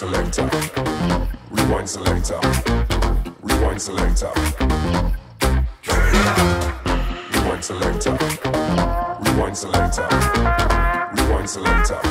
selector. Rewind selector. Rewind selector. Rewind selector. Rewind selector. Rewind selector.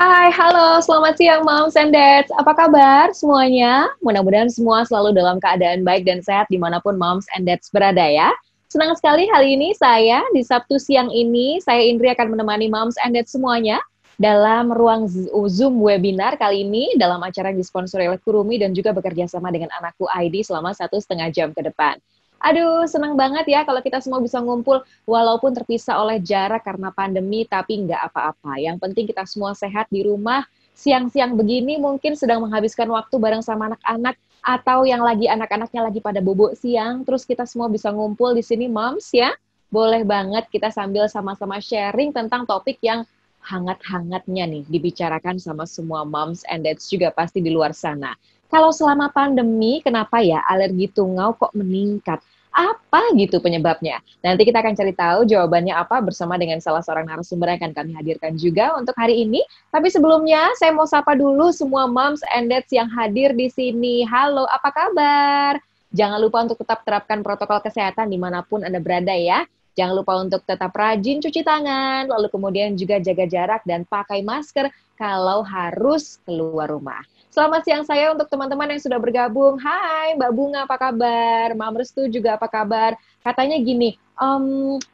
Hai, halo, selamat siang Moms and Dads. Apa kabar semuanya? Mudah-mudahan semua selalu dalam keadaan baik dan sehat dimanapun Moms and Dads berada ya. Senang sekali hari ini saya, di Sabtu siang ini, saya Indri akan menemani Moms and Dads semuanya dalam ruang Zoom webinar kali ini dalam acara yang disponsori oleh Kurumi dan juga bekerja sama dengan Anakku ID selama 1,5 jam ke depan. Aduh, senang banget ya kalau kita semua bisa ngumpul walaupun terpisah oleh jarak karena pandemi, tapi nggak apa-apa. Yang penting kita semua sehat di rumah. Siang-siang begini mungkin sedang menghabiskan waktu bareng sama anak-anak atau yang lagi anak-anaknya lagi pada bobo siang, terus kita semua bisa ngumpul di sini, Moms ya. Boleh banget kita sambil sama-sama sharing tentang topik yang hangat-hangatnya nih dibicarakan sama semua Moms and Dads juga pasti di luar sana. Kalau selama pandemi, kenapa ya alergi tungau kok meningkat? Apa gitu penyebabnya? Nanti kita akan cari tahu jawabannya apa bersama dengan salah seorang narasumber yang akan kami hadirkan juga untuk hari ini. Tapi sebelumnya, saya mau sapa dulu semua Moms and Dads yang hadir di sini. Halo, apa kabar? Jangan lupa untuk tetap terapkan protokol kesehatan dimanapun Anda berada ya. Jangan lupa untuk tetap rajin cuci tangan, lalu kemudian juga jaga jarak dan pakai masker kalau harus keluar rumah. Selamat siang saya untuk teman-teman yang sudah bergabung. Hai Mbak Bunga, apa kabar? Mam Restu juga apa kabar? Katanya gini,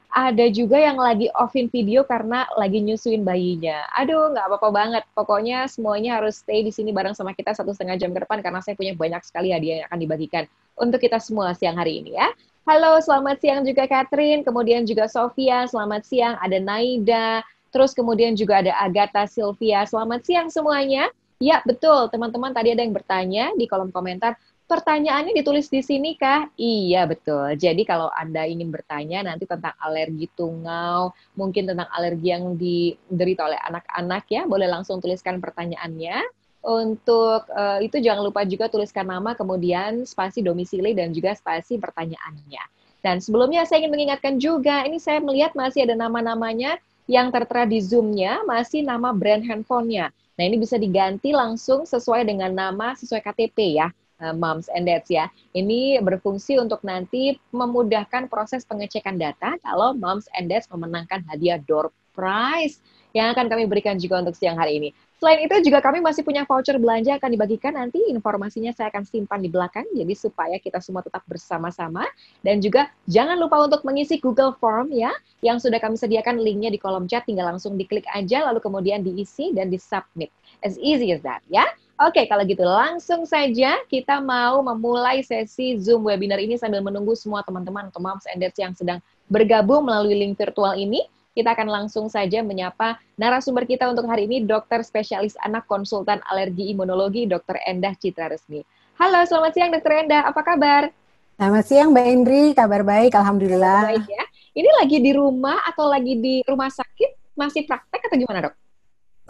ada juga yang lagi offin video karena lagi nyusuin bayinya. Aduh, nggak apa-apa banget. Pokoknya semuanya harus stay di sini bareng sama kita 1,5 jam ke depan karena saya punya banyak sekali hadiah yang akan dibagikan untuk kita semua siang hari ini ya. Halo, selamat siang juga Catherine, kemudian juga Sofia, selamat siang, ada Naida, terus kemudian juga ada Agatha Sylvia, selamat siang semuanya. Ya, betul, teman-teman tadi ada yang bertanya di kolom komentar, pertanyaannya ditulis di sini kah? Iya, betul. Jadi kalau Anda ingin bertanya nanti tentang alergi tungau, mungkin tentang alergi yang diderita oleh anak-anak ya, boleh langsung tuliskan pertanyaannya. Untuk itu jangan lupa juga tuliskan nama, kemudian spasi domisili dan juga spasi pertanyaannya. Dan sebelumnya saya ingin mengingatkan juga, ini saya melihat masih ada nama-namanya yang tertera di Zoom-nya, masih nama brand handphonenya. Nah ini bisa diganti langsung sesuai dengan nama, sesuai KTP ya, Moms and Dads ya. Ini berfungsi untuk nanti memudahkan proses pengecekan data kalau Moms and Dads memenangkan hadiah door prize yang akan kami berikan juga untuk siang hari ini. Selain itu juga kami masih punya voucher belanja akan dibagikan nanti, informasinya saya akan simpan di belakang, jadi supaya kita semua tetap bersama-sama. Dan juga jangan lupa untuk mengisi Google Form ya, yang sudah kami sediakan linknya di kolom chat, tinggal langsung diklik aja, lalu kemudian diisi dan disubmit. As easy as that ya. Oke, kalau gitu langsung saja kita mau memulai sesi Zoom webinar ini sambil menunggu semua teman-teman atau Moms and Dads yang sedang bergabung melalui link virtual ini. Kita akan langsung saja menyapa narasumber kita untuk hari ini, dokter spesialis anak konsultan alergi imunologi, Dr. Endah Citra Resmi. Halo, selamat siang Dr. Endah, apa kabar? Selamat siang Mbak Indri, kabar baik, Alhamdulillah. Baik ya. Ini lagi di rumah atau lagi di rumah sakit? Masih praktek atau gimana dok?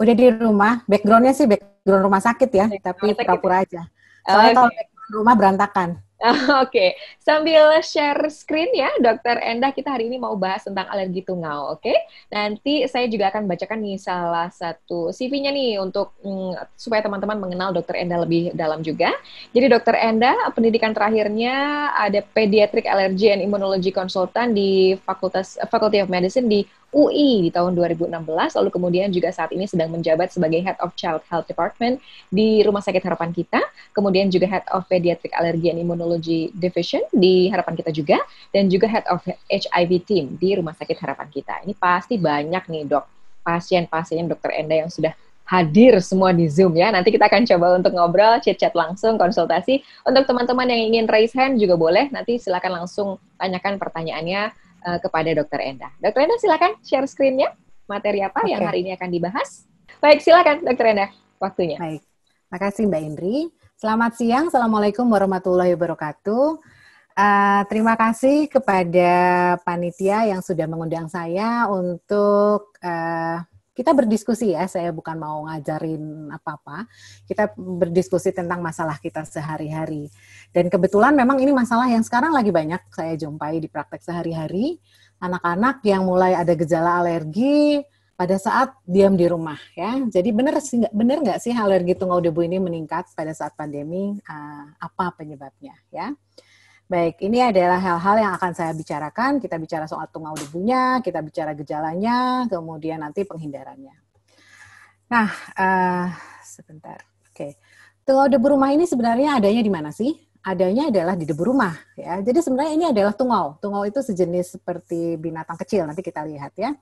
Udah di rumah, background-nya sih background rumah sakit ya, tapi pura-pura aja. Soalnya kalau background rumah berantakan. Oke, sambil share screen ya, Dokter Endah, kita hari ini mau bahas tentang alergi tungau, oke? Nanti saya juga akan bacakan nih salah satu CV-nya nih untuk supaya teman-teman mengenal Dokter Endah lebih dalam juga. Jadi Dokter Endah, pendidikan terakhirnya ada Pediatric Allergy and Immunology Consultant di Faculty of Medicine di UI di tahun 2016, lalu kemudian juga saat ini sedang menjabat sebagai Head of Child Health Department di Rumah Sakit Harapan Kita, kemudian juga Head of Pediatric Allergy and Immunology Division di Harapan Kita juga, dan juga Head of HIV Team di Rumah Sakit Harapan Kita. Ini pasti banyak nih dok, pasien-pasien Dokter Endah yang sudah hadir semua di Zoom ya. Nanti kita akan coba untuk ngobrol, chat-chat langsung, konsultasi. Untuk teman-teman yang ingin raise hand juga boleh, nanti silakan langsung tanyakan pertanyaannya kepada Dokter Endah. Dokter Endah silakan share screen-nya. Materi apa yang Oke. hari ini akan dibahas? Baik, silakan Dokter Endah, waktunya. Baik, makasih Mbak Indri. Selamat siang, Assalamualaikum warahmatullahi wabarakatuh. Terima kasih kepada panitia yang sudah mengundang saya untuk kita berdiskusi ya. Saya bukan mau ngajarin apa-apa. Kita berdiskusi tentang masalah kita sehari-hari. Dan kebetulan memang ini masalah yang sekarang lagi banyak saya jumpai di praktek sehari-hari. Anak-anak yang mulai ada gejala alergi pada saat diam di rumah ya. Jadi benar nggak sih alergi tungau debu ini meningkat pada saat pandemi? Apa penyebabnya ya? Baik, ini adalah hal-hal yang akan saya bicarakan. Kita bicara soal tungau debunya, kita bicara gejalanya, kemudian nanti penghindarannya. Nah, sebentar. Oke. Tungau debu rumah ini sebenarnya adanya di mana sih? Adanya adalah di debu rumah ya. Jadi sebenarnya ini adalah tungau. Tungau itu sejenis seperti binatang kecil, nanti kita lihat ya.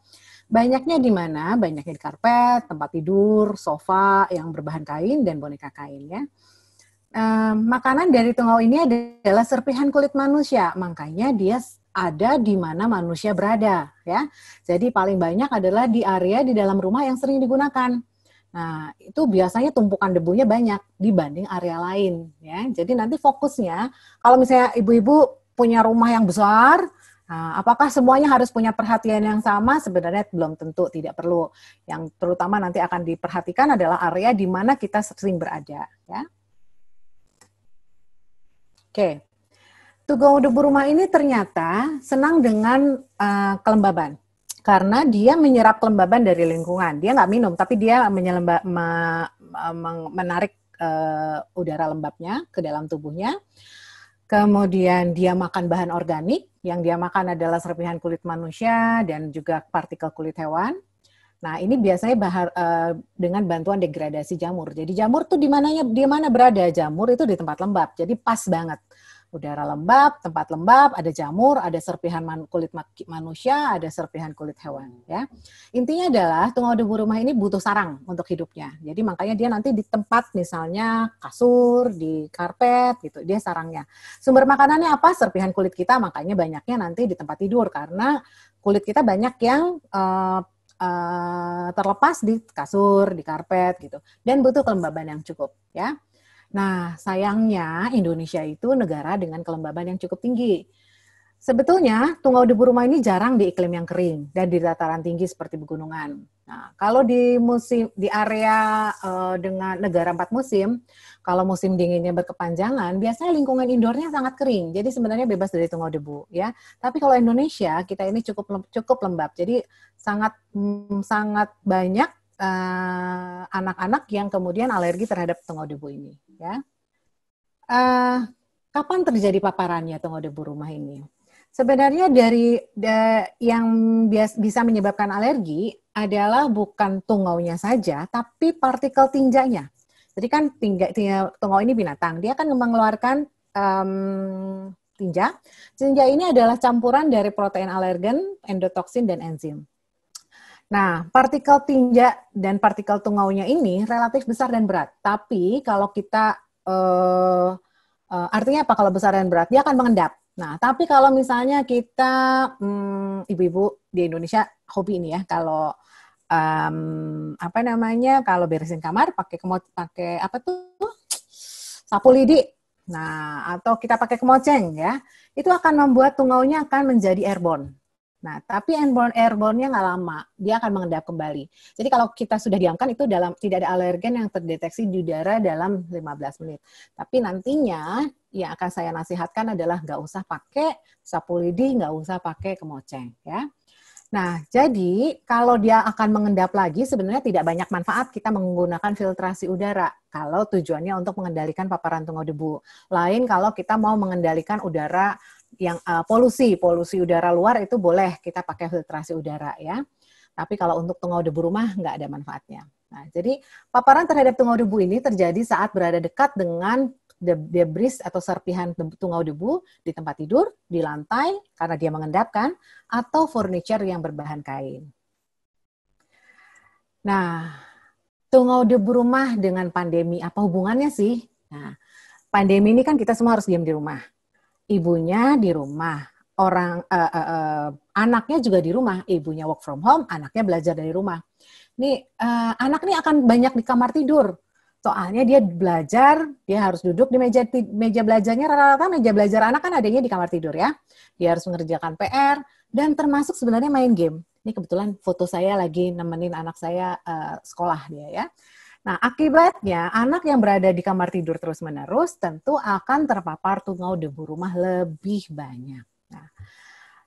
Banyaknya di mana? Banyaknya di karpet, tempat tidur, sofa yang berbahan kain dan boneka kain ya. Makanan dari tungau ini adalah serpihan kulit manusia, makanya dia ada di mana manusia berada ya. Jadi paling banyak adalah di area di dalam rumah yang sering digunakan. Nah, itu biasanya tumpukan debunya banyak dibanding area lain ya. Jadi nanti fokusnya kalau misalnya ibu-ibu punya rumah yang besar, apakah semuanya harus punya perhatian yang sama? Sebenarnya belum tentu, tidak perlu. Yang terutama nanti akan diperhatikan adalah area di mana kita sering berada ya. Oke, tungau debu rumah ini ternyata senang dengan kelembaban karena dia menyerap kelembaban dari lingkungan. Dia nggak minum, tapi dia menarik udara lembabnya ke dalam tubuhnya. Kemudian dia makan bahan organik, yang dia makan adalah serpihan kulit manusia dan juga partikel kulit hewan. Nah, ini biasanya dengan bantuan degradasi jamur. Jadi jamur tuh di mana berada? Jamur itu di tempat lembab. Jadi pas banget. Udara lembab, tempat lembab, ada jamur, ada serpihan kulit manusia, ada serpihan kulit hewan ya. Intinya adalah tungau debu rumah ini butuh sarang untuk hidupnya. Jadi makanya dia nanti di tempat misalnya kasur, di karpet gitu, dia sarangnya. Sumber makanannya apa? Serpihan kulit kita, makanya banyaknya nanti di tempat tidur karena kulit kita banyak yang terlepas di kasur, di karpet gitu, dan butuh kelembaban yang cukup ya. Nah, sayangnya Indonesia itu negara dengan kelembaban yang cukup tinggi. Sebetulnya tungau debu rumah ini jarang di iklim yang kering dan di dataran tinggi seperti pegunungan. Nah, kalau di area dengan negara 4 musim, kalau musim dinginnya berkepanjangan, biasanya lingkungan indoornya sangat kering. Jadi sebenarnya bebas dari tungau debu ya. Tapi kalau Indonesia kita ini cukup lembab. Jadi sangat banyak anak-anak yang kemudian alergi terhadap tungau debu ini ya. Kapan terjadi paparannya tungau debu rumah ini? Sebenarnya yang bisa menyebabkan alergi adalah bukan tungaunya saja, tapi partikel tinjanya. Jadi kan tungau ini binatang, dia akan mengeluarkan tinja. Tinja ini adalah campuran dari protein alergen, endotoksin, dan enzim. Nah, partikel tinja dan partikel tungaunya ini relatif besar dan berat. Tapi kalau kita, artinya apa kalau besar dan berat? Dia akan mengendap. Nah, tapi kalau misalnya kita, ibu-ibu di Indonesia hobi ini ya, kalau kalau beresin kamar pakai apa tuh? Sapu lidi. Nah, atau kita pakai kemoceng ya, itu akan membuat tungaunya akan menjadi airborne. Nah, tapi airborne-nya nggak lama, dia akan mengendap kembali. Jadi kalau kita sudah diamkan itu tidak ada alergen yang terdeteksi di udara dalam 15 menit. Tapi nantinya yang akan saya nasihatkan adalah nggak usah pakai sapu lidi, nggak usah pakai kemoceng ya. Nah, jadi kalau dia akan mengendap lagi, sebenarnya tidak banyak manfaat kita menggunakan filtrasi udara kalau tujuannya untuk mengendalikan paparan tungau debu. Lain kalau kita mau mengendalikan udara yang polusi udara luar itu boleh kita pakai filtrasi udara ya. Tapi kalau untuk tungau debu rumah nggak ada manfaatnya. Nah, jadi paparan terhadap tungau debu ini terjadi saat berada dekat dengan debris atau serpihan tungau debu di tempat tidur, di lantai karena dia mengendapkan, atau furniture yang berbahan kain. Nah, tungau debu rumah dengan pandemi apa hubungannya sih? Nah, pandemi ini kan kita semua harus diam di rumah. Ibunya di rumah, anaknya juga di rumah, ibunya work from home, anaknya belajar dari rumah. Anak nih akan banyak di kamar tidur. Soalnya dia belajar, dia harus duduk di meja belajarnya, rata-rata meja belajar anak kan adanya di kamar tidur ya. Dia harus mengerjakan PR, dan termasuk sebenarnya main game. Ini kebetulan foto saya lagi nemenin anak saya sekolah dia ya. Nah, akibatnya anak yang berada di kamar tidur terus-menerus tentu akan terpapar tungau debu rumah lebih banyak. Nah,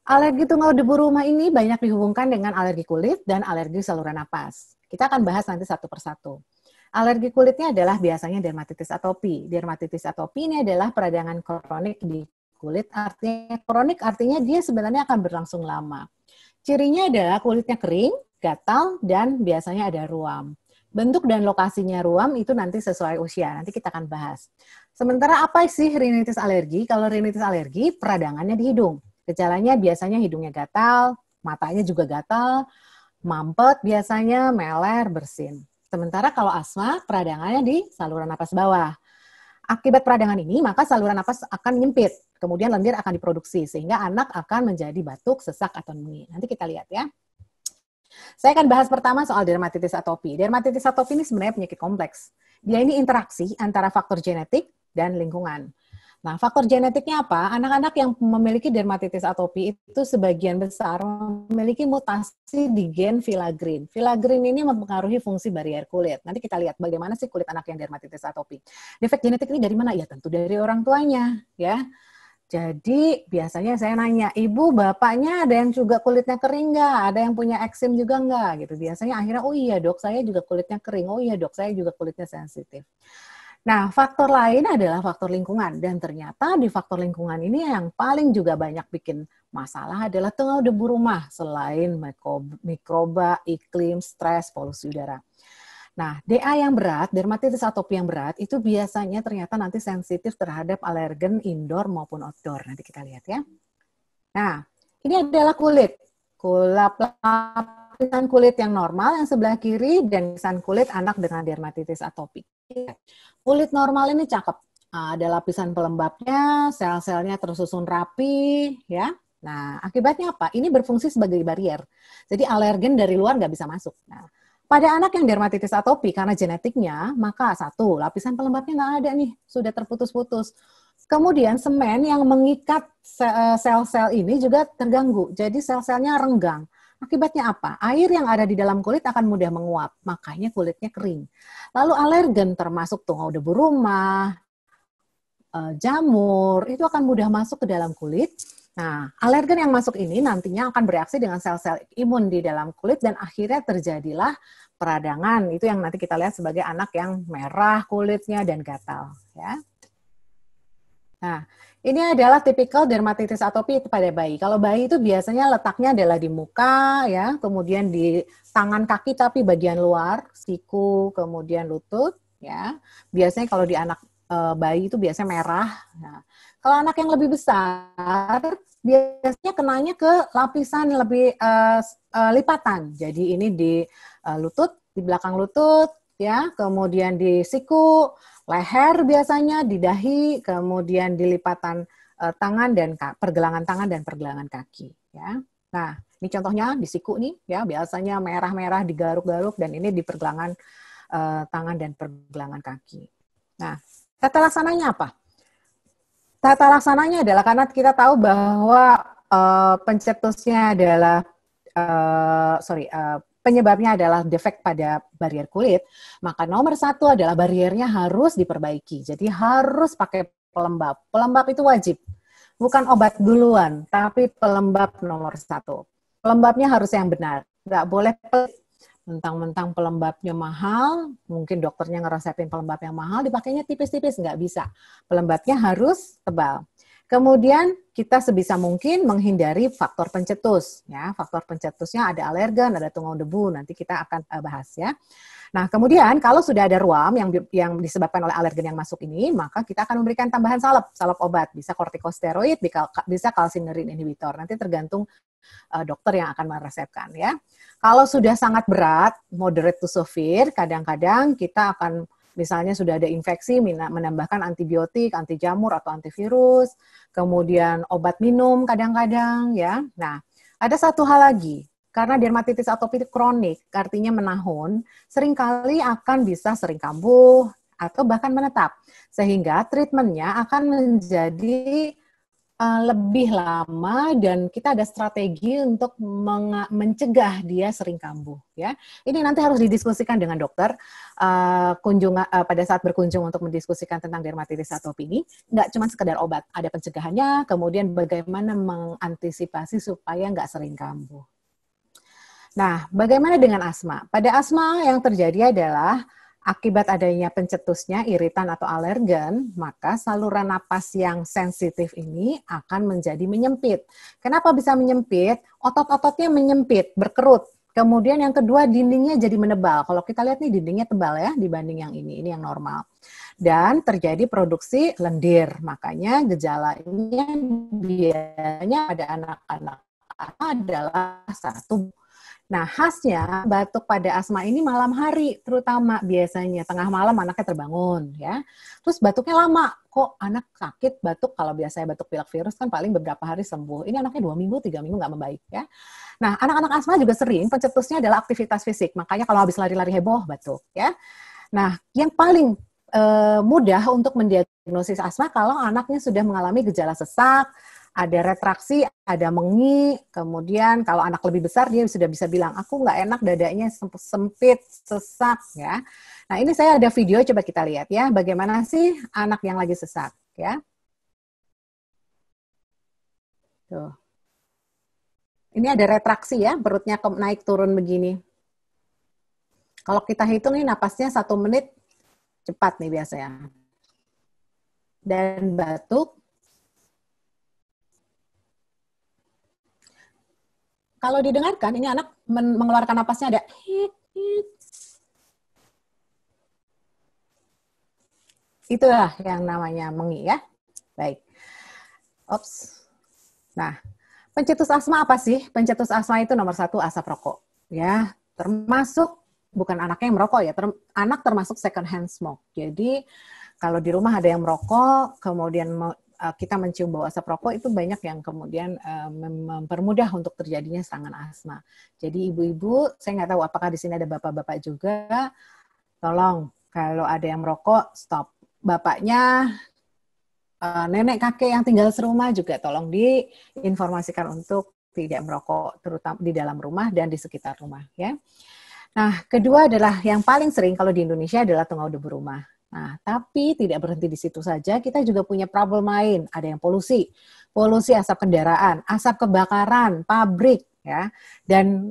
alergi tungau debu rumah ini banyak dihubungkan dengan alergi kulit dan alergi saluran napas. Kita akan bahas nanti satu persatu. Alergi kulitnya adalah biasanya dermatitis atopi. Dermatitis atopi ini adalah peradangan kronik di kulit. Artinya kronik artinya dia sebenarnya akan berlangsung lama. Cirinya adalah kulitnya kering, gatal, dan biasanya ada ruam. Bentuk dan lokasinya ruam itu nanti sesuai usia. Nanti kita akan bahas. Sementara apa sih rinitis alergi? Kalau rinitis alergi, peradangannya di hidung. Gejalanya biasanya hidungnya gatal, matanya juga gatal, mampet biasanya, meler, bersin. Sementara kalau asma, peradangannya di saluran napas bawah. Akibat peradangan ini, maka saluran napas akan menyempit. Kemudian lendir akan diproduksi, sehingga anak akan menjadi batuk, sesak, atau nyeri. Nanti kita lihat ya. Saya akan bahas pertama soal dermatitis atopi. Dermatitis atopi ini sebenarnya penyakit kompleks. Dia ini interaksi antara faktor genetik dan lingkungan. Nah, faktor genetiknya apa? Anak-anak yang memiliki dermatitis atopi itu sebagian besar memiliki mutasi di gen filagrin. Filagrin ini mempengaruhi fungsi barier kulit. Nanti kita lihat bagaimana sih kulit anak yang dermatitis atopi. Defek genetik ini dari mana? Ya tentu dari orang tuanya, ya. Jadi biasanya saya nanya, ibu bapaknya ada yang juga kulitnya kering nggak? Ada yang punya eksim juga nggak? Gitu. Biasanya akhirnya, oh iya dok, saya juga kulitnya kering. Oh iya dok, saya juga kulitnya sensitif. Nah, faktor lain adalah faktor lingkungan. Dan ternyata di faktor lingkungan ini yang paling juga banyak bikin masalah adalah tungau debu rumah. Selain mikroba, iklim, stres, polusi udara. Nah, DA yang berat, dermatitis atopi yang berat, itu biasanya ternyata nanti sensitif terhadap alergen indoor maupun outdoor. Nanti kita lihat ya. Nah, ini adalah kulit. Lapisan kulit yang normal yang sebelah kiri dan lapisan kulit anak dengan dermatitis atopi. Kulit normal ini cakep. Ada lapisan pelembabnya, sel-selnya tersusun rapi, ya. Nah, akibatnya apa? Ini berfungsi sebagai barrier. Jadi alergen dari luar nggak bisa masuk. Nah, pada anak yang dermatitis atopi karena genetiknya, maka satu, lapisan pelembabnya nggak ada nih, sudah terputus-putus. Kemudian semen yang mengikat sel-sel ini juga terganggu. Jadi sel-selnya renggang. Akibatnya apa? Air yang ada di dalam kulit akan mudah menguap, makanya kulitnya kering. Lalu alergen termasuk tungau debu rumah, jamur, itu akan mudah masuk ke dalam kulit. Nah, alergen yang masuk ini nantinya akan bereaksi dengan sel-sel imun di dalam kulit dan akhirnya terjadilah peradangan. Itu yang nanti kita lihat sebagai anak yang merah kulitnya dan gatal. Ya. Nah, ini adalah tipikal dermatitis atopi pada bayi. Kalau bayi itu biasanya letaknya adalah di muka, ya, kemudian di tangan kaki tapi bagian luar, siku, kemudian lutut, ya. Biasanya kalau di anak bayi itu biasanya merah. Nah, kalau anak yang lebih besar, biasanya kenanya ke lapisan lebih lipatan. Jadi ini di lutut, di belakang lutut, ya, kemudian di siku, leher biasanya, di dahi, kemudian di lipatan tangan dan pergelangan tangan dan pergelangan kaki. Ya. Nah, ini contohnya di siku nih, ya, biasanya merah-merah digaruk-garuk dan ini di pergelangan tangan dan pergelangan kaki. Nah, tata laksananya apa? Tata laksananya adalah karena kita tahu bahwa pencetusnya adalah penyebabnya adalah defek pada barier kulit, maka nomor satu adalah bariernya harus diperbaiki. Jadi harus pakai pelembab. Pelembab itu wajib. Bukan obat duluan, tapi pelembab nomor satu. Pelembabnya harus yang benar. Nggak boleh mentang-mentang pelembabnya mahal, mungkin dokternya ngeresepin pelembab yang mahal, dipakainya tipis-tipis, nggak bisa. Pelembabnya harus tebal. Kemudian kita sebisa mungkin menghindari faktor pencetus. Ya, faktor pencetusnya ada alergen, ada tungau debu. Nanti kita akan bahas ya. Nah, kemudian kalau sudah ada ruam yang disebabkan oleh alergen yang masuk ini, maka kita akan memberikan tambahan salep obat. Bisa kortikosteroid, bisa kalsinerin inhibitor. Nanti tergantung dokter yang akan meresepkan ya. Kalau sudah sangat berat, moderate to severe, kadang-kadang kita akan Misalnya sudah ada infeksi, menambahkan antibiotik, anti jamur atau antivirus, kemudian obat minum kadang-kadang ya. Nah, ada satu hal lagi, karena dermatitis atopik kronik, artinya menahun, seringkali akan bisa sering kambuh atau bahkan menetap. Sehingga treatmentnya akan menjadi lebih lama dan kita ada strategi untuk mencegah dia sering kambuh ya. Ini nanti harus didiskusikan dengan dokter pada saat berkunjung untuk mendiskusikan tentang dermatitis atopi ini. Nggak cuma sekedar obat, ada pencegahannya, kemudian bagaimana mengantisipasi supaya nggak sering kambuh. Nah, bagaimana dengan asma? Pada asma yang terjadi adalah akibat adanya pencetusnya iritan atau alergen, maka saluran napas yang sensitif ini akan menjadi menyempit. Kenapa bisa menyempit? Otot-ototnya menyempit, berkerut. Kemudian yang kedua, dindingnya jadi menebal. Kalau kita lihat nih, dindingnya tebal ya dibanding yang ini yang normal. Dan terjadi produksi lendir. Makanya gejalanya biasanya pada anak-anak adalah satu. Nah, khasnya batuk pada asma ini malam hari, terutama biasanya tengah malam anaknya terbangun, ya. Terus batuknya lama, kok anak sakit batuk, kalau biasanya batuk pilek virus kan paling beberapa hari sembuh. Ini anaknya 2 minggu, 3 minggu nggak membaik, ya. Nah, anak-anak asma juga sering pencetusnya adalah aktivitas fisik, makanya kalau habis lari-lari heboh batuk, ya. Nah, yang paling mudah untuk mendiagnosis asma kalau anaknya sudah mengalami gejala sesak, ada retraksi, ada mengi, kemudian kalau anak lebih besar dia sudah bisa bilang, aku nggak enak dadanya sempit, sesak ya. Nah ini saya ada video, coba kita lihat ya, bagaimana sih anak yang lagi sesak ya. Tuh. Ini ada retraksi ya, perutnya naik turun begini. Kalau kita hitung nih napasnya 1 menit, cepat nih biasanya. Dan batuk. Kalau didengarkan, ini anak mengeluarkan napasnya ada hit, hit. Itulah yang namanya mengi ya. Baik. Ops. Nah, pencetus asma apa sih? Pencetus asma itu nomor 1 asap rokok. Ya, termasuk bukan anaknya yang merokok ya, anak termasuk second hand smoke. Jadi kalau di rumah ada yang merokok, kemudian kita mencium bau asap rokok, itu banyak yang kemudian mempermudah untuk terjadinya serangan asma. Jadi ibu-ibu, saya nggak tahu apakah di sini ada bapak-bapak juga, tolong kalau ada yang merokok, stop. Bapaknya, nenek kakek yang tinggal serumah juga tolong diinformasikan untuk tidak merokok, terutama di dalam rumah dan di sekitar rumah. Ya. Nah, kedua adalah yang paling sering kalau di Indonesia adalah tungau debu rumah. Nah, tapi tidak berhenti di situ saja, kita juga punya problem lain. Ada yang polusi asap kendaraan, asap kebakaran, pabrik, ya. Dan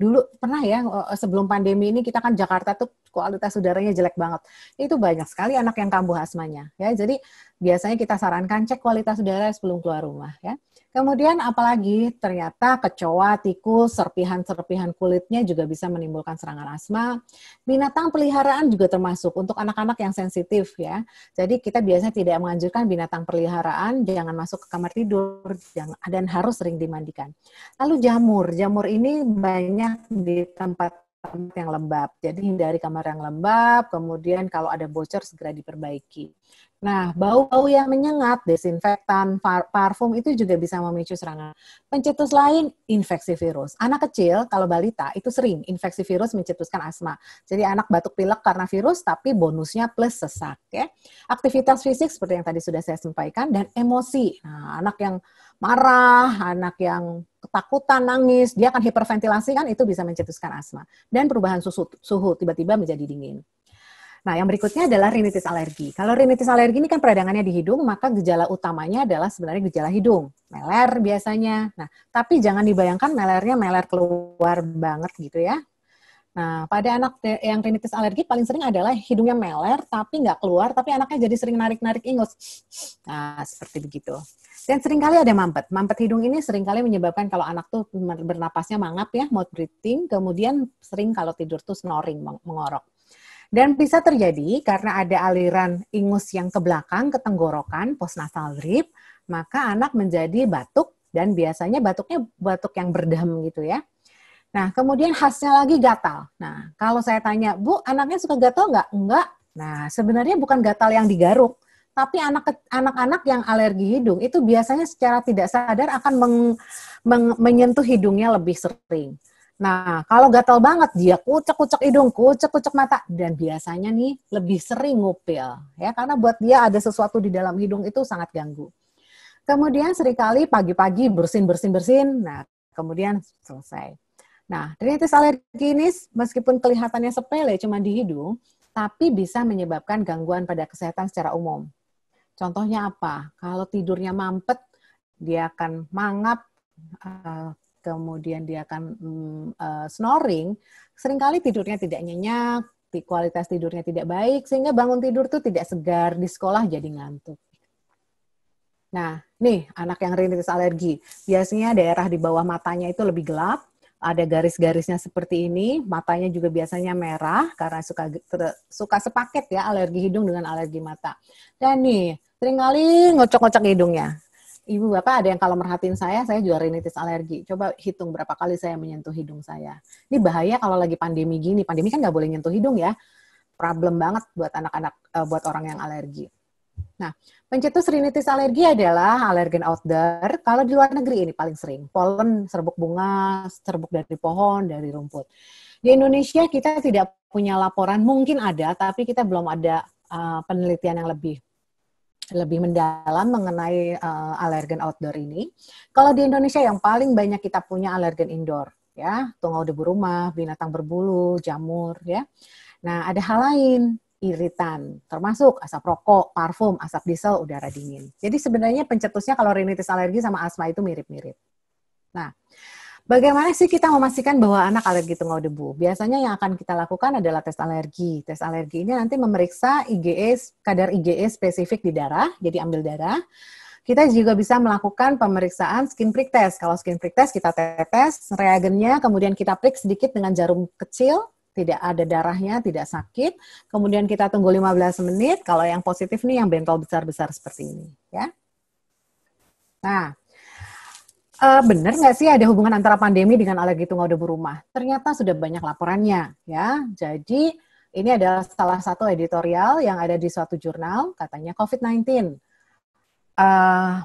dulu pernah ya, sebelum pandemi ini kita kan Jakarta tuh kualitas udaranya jelek banget. Itu banyak sekali anak yang kambuh asmanya, ya. Jadi biasanya kita sarankan cek kualitas udara sebelum keluar rumah, ya. Kemudian apalagi ternyata kecoa, tikus, serpihan-serpihan kulitnya juga bisa menimbulkan serangan asma. Binatang peliharaan juga termasuk untuk anak-anak yang sensitif ya. Jadi kita biasanya tidak menganjurkan binatang peliharaan jangan masuk ke kamar tidur dan harus sering dimandikan. Lalu jamur ini banyak di tempat yang lembab. Jadi hindari kamar yang lembab, kemudian kalau ada bocor segera diperbaiki. Nah, bau-bau yang menyengat, desinfektan, parfum itu juga bisa memicu serangan. Pencetus lain, infeksi virus. Anak kecil, kalau balita, itu sering infeksi virus mencetuskan asma. Jadi anak batuk pilek karena virus, tapi bonusnya plus sesak. Ya. Aktivitas fisik seperti yang tadi sudah saya sampaikan, dan emosi. Nah, anak yang marah, anak yang ketakutan, nangis, dia akan hiperventilasi kan, itu bisa mencetuskan asma. Dan perubahan suhu tiba-tiba menjadi dingin. Nah, yang berikutnya adalah rinitis alergi. Kalau rinitis alergi ini kan peradangannya di hidung, maka gejala utamanya adalah sebenarnya gejala hidung. Meler biasanya. Nah, tapi jangan dibayangkan melernya meler keluar banget gitu ya. Nah, pada anak yang rinitis alergi paling sering adalah hidungnya meler, tapi nggak keluar, tapi anaknya jadi sering narik-narik ingus. Nah, seperti begitu. Dan seringkali ada mampet. Mampet hidung ini seringkali menyebabkan kalau anak tuh bernapasnya mangap ya, mouth breathing, kemudian sering kalau tidur tuh snoring, mengorok. Dan bisa terjadi karena ada aliran ingus yang ke belakang, ke tenggorokan, postnasal drip, maka anak menjadi batuk, dan biasanya batuknya batuk yang berdem gitu ya. Nah, kemudian khasnya lagi gatal. Nah, kalau saya tanya, Bu, anaknya suka gatal nggak? Enggak. Nah, sebenarnya bukan gatal yang digaruk, tapi anak-anak yang alergi hidung itu biasanya secara tidak sadar akan menyentuh hidungnya lebih sering. Nah, kalau gatal banget, dia kucek-kucek hidung, kucek-kucek mata, dan biasanya nih lebih sering ngupil, ya, karena buat dia ada sesuatu di dalam hidung itu sangat ganggu. Kemudian seringkali pagi-pagi bersin, nah, kemudian selesai. Nah, rinitis alergi ini meskipun kelihatannya sepele cuma di hidung, tapi bisa menyebabkan gangguan pada kesehatan secara umum. Contohnya apa? Kalau tidurnya mampet, dia akan mangap, kemudian dia akan snoring, seringkali tidurnya tidak nyenyak, kualitas tidurnya tidak baik, sehingga bangun tidur tuh tidak segar, di sekolah jadi ngantuk. Nah, nih anak yang rinitis alergi, biasanya daerah di bawah matanya itu lebih gelap, ada garis-garisnya seperti ini, matanya juga biasanya merah karena suka sepaket ya alergi hidung dengan alergi mata. Dan nih, seringkali ngocok-ngocok hidungnya. Ibu Bapak ada yang kalau merhatiin saya juga rinitis alergi. Coba hitung berapa kali saya menyentuh hidung saya. Ini bahaya kalau lagi pandemi gini. Pandemi kan nggak boleh nyentuh hidung ya. Problem banget buat anak-anak, buat orang yang alergi. Nah, pencetus rinitis alergi adalah alergen outdoor. Kalau di luar negeri ini paling sering. Polen, serbuk bunga, serbuk dari pohon, dari rumput. Di Indonesia kita tidak punya laporan, mungkin ada, tapi kita belum ada penelitian yang lebih mendalam mengenai alergen outdoor ini. Kalau di Indonesia yang paling banyak kita punya alergen indoor, ya, tungau debu rumah, binatang berbulu, jamur, ya. Nah, ada hal lain, iritan, termasuk asap rokok, parfum, asap diesel, udara dingin. Jadi sebenarnya pencetusnya kalau rinitis alergi sama asma itu mirip-mirip. Nah, bagaimana sih kita memastikan bahwa anak alergi tungau debu? Biasanya yang akan kita lakukan adalah tes alergi. Tes alergi ini nanti memeriksa kadar IgE spesifik di darah, jadi ambil darah. Kita juga bisa melakukan pemeriksaan skin prick test. Kalau skin prick test kita tetes reagennya, kemudian kita prick sedikit dengan jarum kecil, tidak ada darahnya, tidak sakit. Kemudian kita tunggu 15 menit. Kalau yang positif nih yang bentol besar-besar seperti ini, ya. Nah, benar nggak sih ada hubungan antara pandemi dengan alergi tungau debu rumah? Ternyata sudah banyak laporannya, ya. Jadi ini adalah salah satu editorial yang ada di suatu jurnal, katanya COVID-19.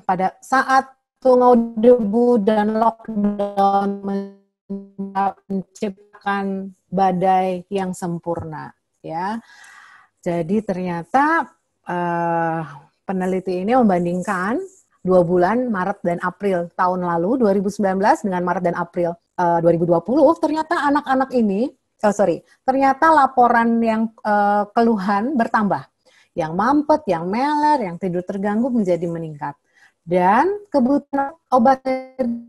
Pada saat tungau debu dan lockdown menciptakan badai yang sempurna, ya. Jadi ternyata peneliti ini membandingkan 2 bulan Maret dan April tahun lalu 2019 dengan Maret dan April 2020, ternyata anak-anak ini ternyata laporan yang keluhan bertambah. Yang mampet, yang meler, yang tidur terganggu menjadi meningkat. Dan kebutuhan obat yang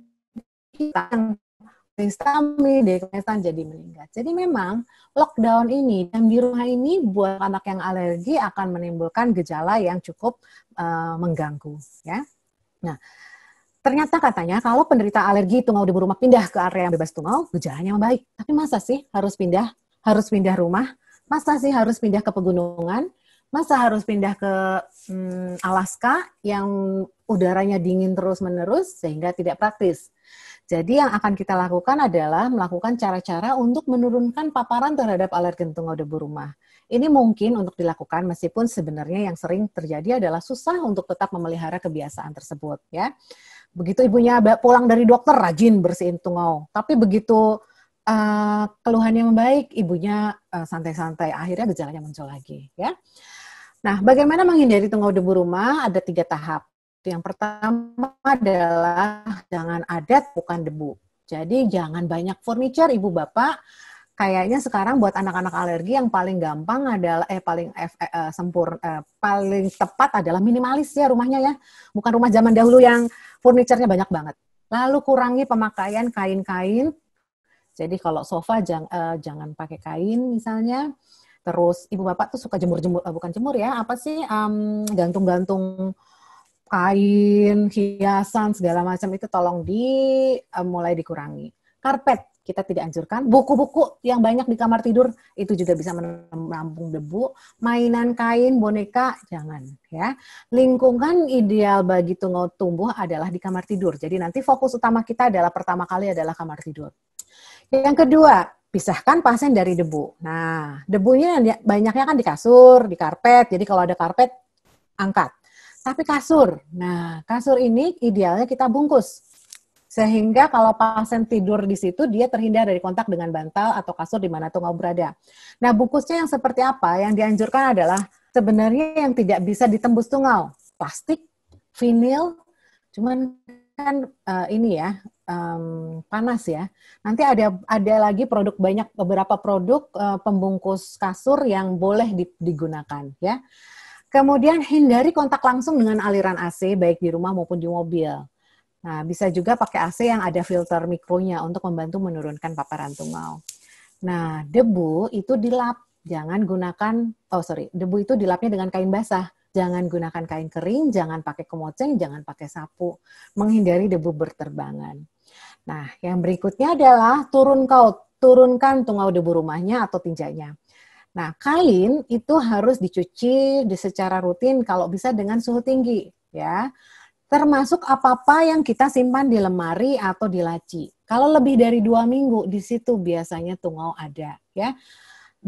histamine, dexamethasone jadi meningkat. Jadi memang lockdown ini dan di rumah ini buat anak yang alergi akan menimbulkan gejala yang cukup mengganggu, ya. Nah, ternyata katanya kalau penderita alergi tungau debu rumah pindah ke area yang bebas tungau, gejalanya membaik. Tapi masa sih harus pindah rumah? Masa sih harus pindah ke pegunungan? Masa harus pindah ke Alaska yang udaranya dingin terus-menerus sehingga tidak praktis? Jadi yang akan kita lakukan adalah melakukan cara-cara untuk menurunkan paparan terhadap alergen tungau debu rumah. Ini mungkin untuk dilakukan meskipun sebenarnya yang sering terjadi adalah susah untuk tetap memelihara kebiasaan tersebut, ya. Begitu ibunya pulang dari dokter rajin bersihin tungau, tapi begitu keluhannya membaik, ibunya santai-santai, akhirnya gejalanya muncul lagi, ya. Nah, bagaimana menghindari tungau debu rumah? Ada 3 tahap. Yang pertama adalah jangan adat, bukan debu. Jadi jangan banyak furniture, ibu bapak. Kayaknya sekarang buat anak-anak alergi yang paling gampang adalah paling tepat adalah minimalis ya rumahnya ya. Bukan rumah zaman dahulu yang furniturnya banyak banget. Lalu kurangi pemakaian kain-kain. Jadi kalau sofa jangan pakai kain misalnya. Terus ibu bapak tuh suka bukan jemur ya, apa sih gantung-gantung kain, hiasan segala macam itu tolong mulai dikurangi. Karpet kita tidak anjurkan. Buku-buku yang banyak di kamar tidur itu juga bisa menampung debu. Mainan kain, boneka, jangan ya. Lingkungan ideal bagi tungau tumbuh adalah di kamar tidur. Jadi nanti fokus utama kita adalah pertama kali adalah kamar tidur. Yang kedua, pisahkan pasien dari debu. Nah, debunya banyaknya kan di kasur, di karpet. Jadi kalau ada karpet, angkat. Tapi kasur, nah kasur ini idealnya kita bungkus. Sehingga kalau pasien tidur di situ, dia terhindar dari kontak dengan bantal atau kasur di mana tungau berada. Nah, bungkusnya yang seperti apa? Yang dianjurkan adalah sebenarnya yang tidak bisa ditembus tungau. Plastik, vinil, cuman kan ini ya, panas ya. Nanti ada lagi beberapa produk pembungkus kasur yang boleh digunakan ya. Kemudian hindari kontak langsung dengan aliran AC baik di rumah maupun di mobil. Nah, bisa juga pakai AC yang ada filter mikronya untuk membantu menurunkan paparan tungau. Nah, debu itu dilap, debu itu dilapnya dengan kain basah. Jangan gunakan kain kering, jangan pakai kemoceng, jangan pakai sapu. Menghindari debu berterbangan. Nah, yang berikutnya adalah turunkan tungau debu rumahnya atau tinjanya. Nah, kain itu harus dicuci secara rutin kalau bisa dengan suhu tinggi, ya. Termasuk apa-apa yang kita simpan di lemari atau di laci. Kalau lebih dari 2 minggu, di situ biasanya tungau ada, ya.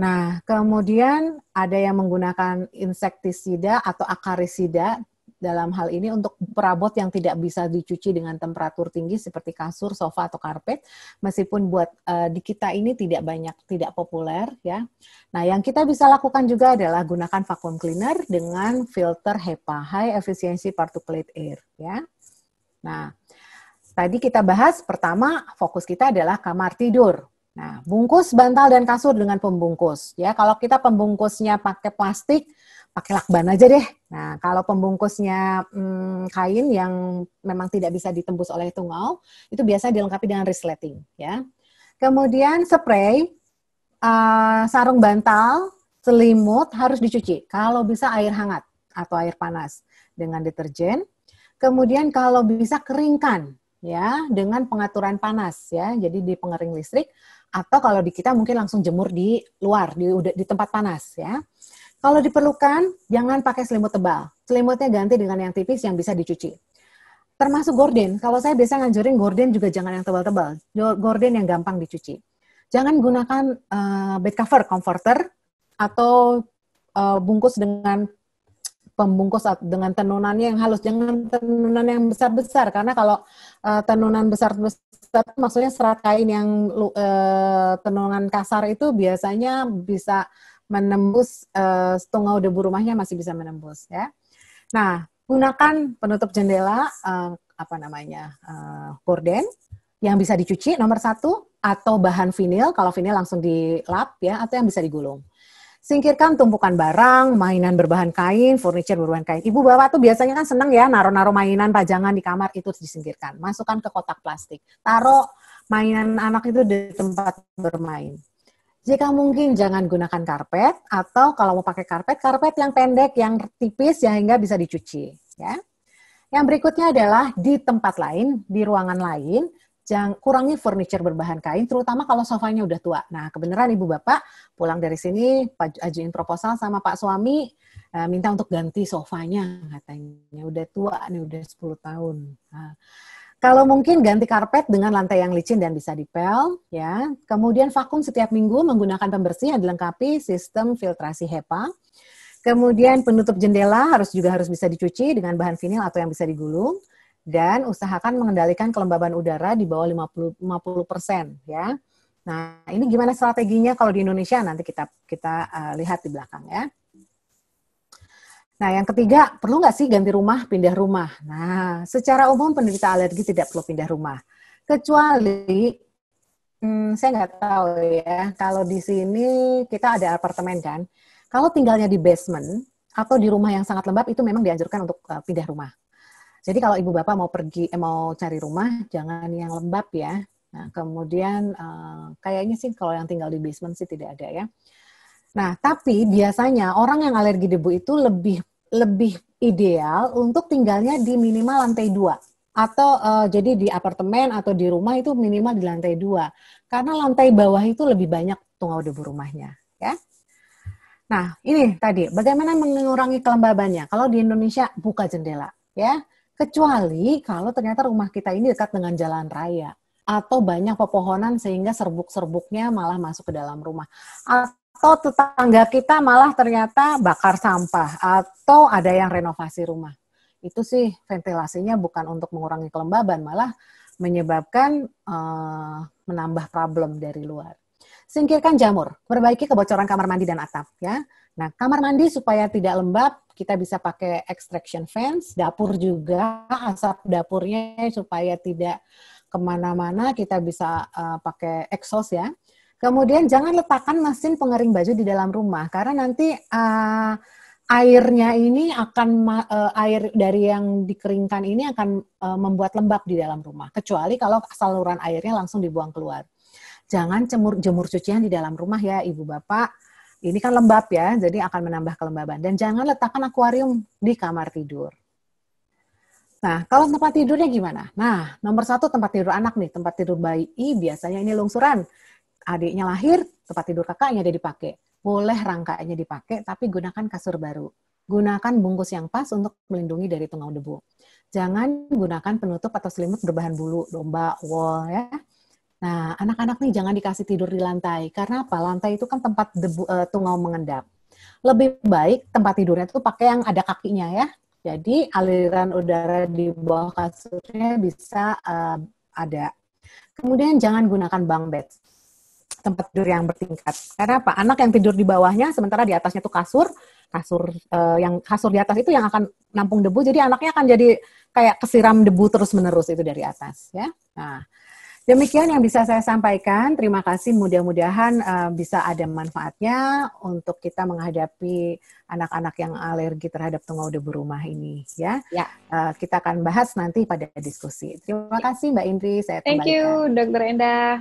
Nah, kemudian ada yang menggunakan insektisida atau akarisida dalam hal ini untuk perabot yang tidak bisa dicuci dengan temperatur tinggi seperti kasur, sofa atau karpet, meskipun buat di kita ini tidak populer ya. Nah, yang kita bisa lakukan juga adalah gunakan vacuum cleaner dengan filter HEPA, High Efficiency Particulate Air ya. Nah, tadi kita bahas pertama fokus kita adalah kamar tidur. Nah, bungkus bantal dan kasur dengan pembungkus ya. Kalau kita pembungkusnya pakai plastik, pakai lakban aja deh. Nah, kalau pembungkusnya kain yang memang tidak bisa ditembus oleh tungau, itu biasa dilengkapi dengan resleting, ya. Kemudian spray, sarung bantal, selimut harus dicuci. Kalau bisa air hangat atau air panas dengan deterjen. Kemudian kalau bisa keringkan, ya, dengan pengaturan panas, ya. Jadi di pengering listrik atau kalau di kita mungkin langsung jemur di luar, di tempat panas, ya. Kalau diperlukan, jangan pakai selimut tebal. Selimutnya ganti dengan yang tipis yang bisa dicuci. Termasuk gorden. Kalau saya biasa nganjurin gorden juga jangan yang tebal-tebal. Gorden yang gampang dicuci. Jangan gunakan bed cover, comforter, atau bungkus dengan pembungkus dengan tenunannya yang halus. Jangan tenunan yang besar-besar. Karena kalau tenunan besar-besar, maksudnya serat kain yang tenunan kasar itu biasanya bisa menembus tungau debu rumahnya masih bisa menembus ya. Nah, gunakan penutup jendela gorden yang bisa dicuci nomor 1 atau bahan vinil kalau vinil langsung dilap ya atau yang bisa digulung. Singkirkan tumpukan barang, mainan berbahan kain, furniture berbahan kain. Ibu bapak tuh biasanya kan senang ya naruh-naruh mainan pajangan di kamar itu disingkirkan. Masukkan ke kotak plastik. Taruh mainan anak itu di tempat bermain. Jika mungkin jangan gunakan karpet atau kalau mau pakai karpet yang pendek, yang tipis sehingga bisa dicuci. Ya. Yang berikutnya adalah di tempat lain, di ruangan lain, kurangi furniture berbahan kain, terutama kalau sofanya udah tua. Nah, kebenaran ibu bapak pulang dari sini, ajuin proposal sama pak suami, minta untuk ganti sofanya, katanya udah tua nih, udah 10 tahun. Nah, kalau mungkin ganti karpet dengan lantai yang licin dan bisa dipel, ya. Kemudian vakum setiap minggu menggunakan pembersih yang dilengkapi sistem filtrasi HEPA. Kemudian penutup jendela harus bisa dicuci dengan bahan vinil atau yang bisa digulung. Dan usahakan mengendalikan kelembaban udara di bawah 50%, ya. Nah, ini gimana strateginya kalau di Indonesia nanti kita lihat di belakang ya. Nah, yang ketiga, perlu nggak sih ganti rumah, pindah rumah? Nah, secara umum penderita alergi tidak perlu pindah rumah. Kecuali, saya nggak tahu ya, kalau di sini kita ada apartemen kan, kalau tinggalnya di basement atau di rumah yang sangat lembab, itu memang dianjurkan untuk pindah rumah. Jadi kalau ibu bapak mau cari rumah, jangan yang lembab ya. Nah, kemudian kayaknya sih kalau yang tinggal di basement sih tidak ada ya. Nah, tapi biasanya orang yang alergi debu itu lebih ideal untuk tinggalnya di minimal lantai 2 atau jadi di apartemen atau di rumah itu minimal di lantai 2. Karena lantai bawah itu lebih banyak tungau debu rumahnya, ya. Nah, ini tadi bagaimana mengurangi kelembabannya. Kalau di Indonesia buka jendela, ya. Kecuali kalau ternyata rumah kita ini dekat dengan jalan raya atau banyak pepohonan sehingga serbuk-serbuknya malah masuk ke dalam rumah. Atau tetangga kita malah ternyata bakar sampah atau ada yang renovasi rumah. Itu sih ventilasinya bukan untuk mengurangi kelembaban, malah menyebabkan menambah problem dari luar. Singkirkan jamur, perbaiki kebocoran kamar mandi dan atap, ya. Nah, kamar mandi supaya tidak lembab, kita bisa pakai extraction fans, dapur juga, asap dapurnya supaya tidak kemana-mana, kita bisa pakai exhaust, ya. Kemudian jangan letakkan mesin pengering baju di dalam rumah, karena nanti airnya ini akan air dari yang dikeringkan ini akan membuat lembab di dalam rumah. Kecuali kalau saluran airnya langsung dibuang keluar. Jangan jemur cucian di dalam rumah ya Ibu Bapak. Ini kan lembab ya, jadi akan menambah kelembaban. Dan jangan letakkan akuarium di kamar tidur. Nah, kalau tempat tidurnya gimana? Nah, nomor 1 tempat tidur anak nih, tempat tidur bayi biasanya ini lungsuran. Adiknya lahir, tempat tidur kakaknya dia dipakai. Boleh rangkanya dipakai, tapi gunakan kasur baru. Gunakan bungkus yang pas untuk melindungi dari tungau debu. Jangan gunakan penutup atau selimut berbahan bulu, domba, wool ya. Nah, anak-anak nih jangan dikasih tidur di lantai. Karena apa? Lantai itu kan tempat debu, tungau mengendap. Lebih baik tempat tidurnya itu pakai yang ada kakinya ya. Jadi aliran udara di bawah kasurnya bisa ada. Kemudian jangan gunakan bunk bed, tempat tidur yang bertingkat. Karena apa? Anak yang tidur di bawahnya, sementara di atasnya itu kasur yang kasur di atas itu yang akan nampung debu. Jadi anaknya akan jadi kayak kesiram debu terus-menerus itu dari atas. Ya. Nah, demikian yang bisa saya sampaikan. Terima kasih. Mudah-mudahan bisa ada manfaatnya untuk kita menghadapi anak-anak yang alergi terhadap tungau debu rumah ini. Ya. Kita akan bahas nanti pada diskusi. Terima kasih Mbak Indri. Saya Thank you, Dr. Endah.